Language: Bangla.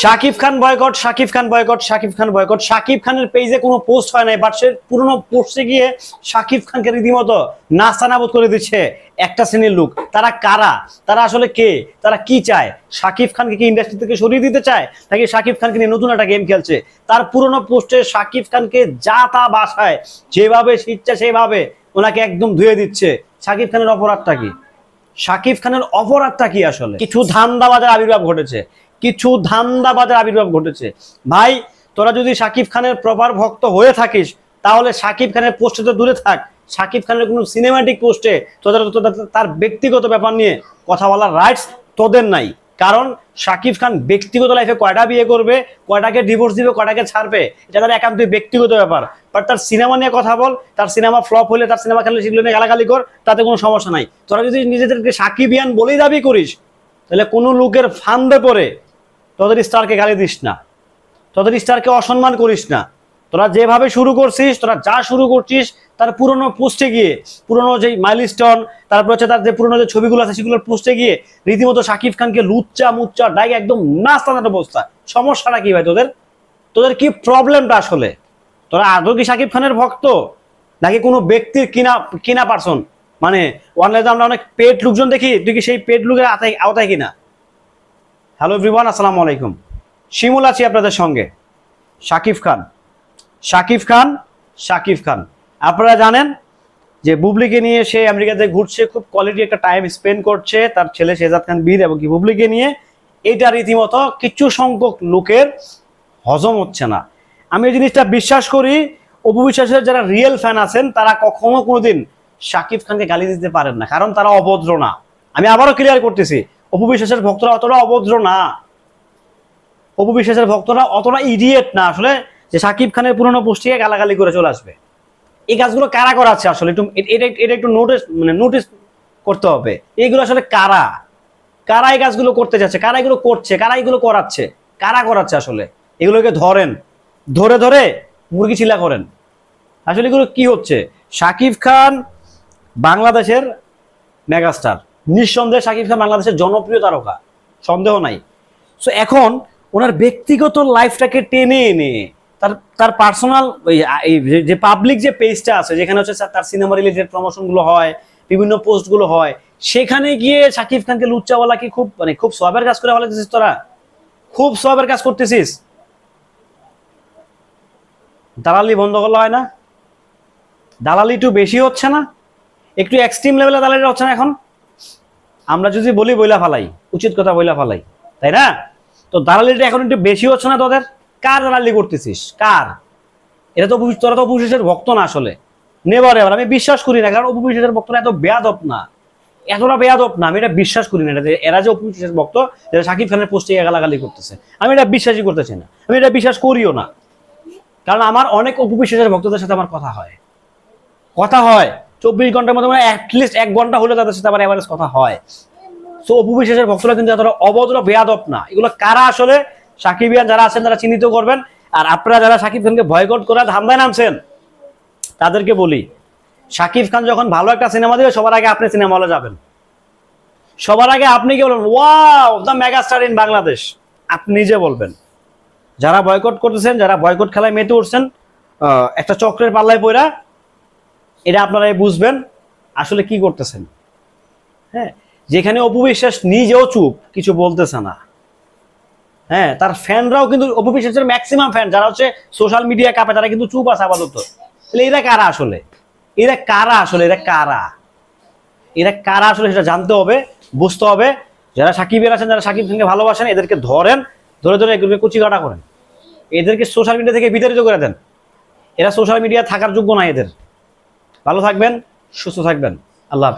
Shakib Khan boycott, Shakib Khan boycott, Shakib Khan boycott. Shakib খানের পেজে কোনো পোস্ট হয় নাই, বাট সে পুরনো পোস্টে গিয়ে শাকিব খানকে রীতিমতো নাস্তানাবুদ করে দিচ্ছে একটা শ্রেণীর লোক। তারা কারা? তারা আসলে কে? তারা কি চায়? শাকিব খানকে কি ইন্ডাস্ট্রি থেকে সরিয়ে দিতে চায়, নাকি শাকিব খানকে নিয়ে নতুন একটা গেম খেলছে? তার পুরনো পোস্টে শাকিব খানকে যা তা বাসায় যেভাবে ইচ্ছা সেভাবে ওনাকে একদম ধুয়ে দিচ্ছে। শাকিব খানের অপরাধটা কি? শাকিব খানের অপরাধটা কি? আসলে কিছু ধান্দাবাজের আবির্ভাব ঘটেছে, কিছু ধান্দাবাজের আবির্ভাব ঘটেছে। ভাই, তোরা যদি শাকিব খানের প্রপার ভক্ত হয়ে থাকিস তাহলে শাকিব খানের পোস্টে তো দূরে থাক, শাকিব খানের কোনো সিনেমাটিক পোস্টে তোদের তার ব্যক্তিগত ব্যাপার নিয়ে কথা বলার রাইটস তোদের নাই। কারণ শাকিব খান ব্যক্তিগত লাইফে কয়টা বিয়ে করবে, কয়টাকে ডিভোর্স দিবে, কয়টাকে ছাড়বে, এটা তার একান্তই ব্যক্তিগত ব্যাপার। বাট তার সিনেমা নিয়ে কথা বল, তার সিনেমা ফ্লপ হলে, তার সিনেমা খেলে সেগুলো নিয়ে গালাগালি কর, তাতে কোনো সমস্যা নাই। তোরা যদি নিজেদেরকে সাকিবিয়ান বলেই দাবি করিস তাহলে কোনো লোকের ফান্দে পড়ে তোদের স্টারকে গালি দিস না, তোদের স্টারকে অসম্মান করিস না। তোরা যেভাবে শুরু করছিস, তোরা যা শুরু করছিস তার পুরনো পোস্টে গিয়ে, পুরনো যে মাইলস্টোন, তারপর হচ্ছে তার যে পুরনো যে ছবিগুলো আছে সেগুলোর পোস্টে গিয়ে রীতিমতো শাকিব খানকে লুচ্চা মুচ্চা ডাইক একদম নাস্তানাট অবস্থা। সমস্যাটা কি ভাই তোদের? তোদের কি প্রবলেমটা আসলে? তোরা আদৌ কি শাকিব খানের ভক্ত, নাকি কোনো ব্যক্তির কিনা কিনা পারসন? মানে অনলাইনে আমরা অনেক পেড লোকজন দেখি, তুই কি সেই পেড লোকের আওতায় কিনা? হ্যালো এভরিওয়ান, আসসালামু আলাইকুম। শিমুল আছি আপনাদের সঙ্গে। শাকিব খান, শাকিব খান, শাকিব খান। আপনারা জানেন যে বুবলিকে নিয়ে সে আমেরিকাতে ঘুরছে, খুব কোয়ালিটি একটা টাইম স্পেন্ড করছে তার ছেলে শেহজাদ খান বীর এবং কি বুবলিকে নিয়ে। এটা রীতিমতো কিছু সংখ্যক লোকের হজম হচ্ছে না। আমি এই জিনিসটা বিশ্বাস করি, অপু বিশ্বাসের যারা রিয়েল ফ্যান আছেন তারা কখনো কোনোদিন শাকিব খানকে গালি দিতে পারেন না, কারণ তারা অভদ্র না। আমি আবারও ক্লিয়ার করতেছি, অপু বিশ্বাসের ভক্তরা অতটা অভদ্র না, অপু বিশ্বাসের ভক্তরা অতটা ইডিয়েট না আসলে যে শাকিব খানের পুরনো পোস্টে গালাগালি করে চলে আসবে। এই কাজগুলো কারা করাচ্ছে আসলে একটু এটা একটু নোটিস করতে হবে। এইগুলো আসলে কারা কারা এই কাজগুলো করতে যাচ্ছে, কারা এগুলো করছে, কারা এগুলো করাচ্ছে, কারা করাচ্ছে আসলে? এগুলোকে ধরেন, ধরে ধরে মুরগি ছিলা করেন। আসলে এগুলো কি হচ্ছে? শাকিব খান বাংলাদেশের মেগাস্টার, নিঃসন্দেহে শাকিব খান বাংলাদেশের জনপ্রিয় তারকা, সন্দেহ নাই। সো এখন ওনার ব্যক্তিগত লাইফটাকে টেনে এনে তার পার্সোনাল যে পাবলিক যে পেজটা আছে, যেখানে হচ্ছে তার সিনেমা রিলেটেড প্রমোশনগুলো হয়, বিভিন্ন পোস্টগুলো হয়, সেখানে গিয়ে শাকিব খানকে লুচ্চাওয়ালা কি খুব সবের কাজ করে বলেছিস? তোরা খুব সবের কাজ করতেছিস। দালালি বন্ধ করলে হয় না? দালালি একটু বেশি হচ্ছে না? একটু এক্সট্রিম লেভেলে দালালি হচ্ছে না এখন? আমরা যদি বলি বইলা ফালাই, উচিত কথা বইলা ফালাই, তাই না? তো দালালিটা এখন একটু বেশি হচ্ছে না তোদের? কার দালালি করতেছিস? কার? এটা তো তোরা তো অপু বিশ্বাসের ভক্ত না আসলে, নেভার এভার। আমি বিশ্বাস করি না, কারণ অপু বিশ্বাসের ভক্তরা এত বেয়াদব না, এতটা বেয়াদব না। আমি এটা বিশ্বাস করি না, এরা যে অপু বিশ্বাসের ভক্ত যারা শাকিব খানের পোস্টে গালাগালি করতেছে, আমি এটা বিশ্বাসই করতেছি না, আমি এটা বিশ্বাস করিও না। কারণ আমার অনেক অপু বিশ্বাসের ভক্তদের সাথে আমার কথা হয়, 24 ঘন্টার মধ্যে অ্যাটলিস্ট 1 ঘন্টা হলে তাদের সাথে আমার এভারেজ কথা হয়। সো অপু বিশ্বাসের ভক্তরা কিন্তু এতটা অভদ্র বেয়াদব না। এগুলো কারা আসলে সাকিবিয়ান যারা আছেন তারা চিহ্নিত করবেন। আর আপনারা যারা শাকিব খানকে বয়কট করার ধান্দায় নামছেন তাদেরকে বলি, শাকিব খান যখন ভালো একটা সিনেমা দিবে সবার আগে আপনি সিনেমা হলে যাবেন, সবার আগে আপনি কি বলবেন? Wow, the megastar in Bangladesh, আপনি নিজে বলবেন। যারা বয়কট করতেছেন, যারা বয়কট খেলায় মেতে উঠছেন একটা চক্রের পাল্লায় পড়া, এটা আপনারাই বুঝবেন আসলে কি করতেছেন। হ্যাঁ, যেখানে অপু বিশ্বাস নিজেও চুপ, কিছু বলতেছে না। হ্যাঁ, তার ফ্যানরাও কিন্তু অপু বিশ্বাসের ম্যাক্সিমাম ফ্যান যারা হচ্ছে সোশ্যাল মিডিয়া কাপে, তারা কিন্তু চুপ আছে আপাতত। তাহলে এরা কারা আসলে? এরা কারা আসলে? এরা কারা? এরা কারা আসলে সেটা জানতে হবে, বুঝতে হবে। যারা সাকিবের আছেন, যারা শাকিব খানকে ভালোবাসেন, এদেরকে ধরেন, ধরে ধরে এগুলোকে কুচি কাটা করেন, এদেরকে সোশ্যাল মিডিয়া থেকে বিতাড়িত করে দেন। এরা সোশ্যাল মিডিয়া থাকার যোগ্য না এদের। ভালো থাকবেন, সুস্থ থাকবেন, আল্লাহ হাফেজ।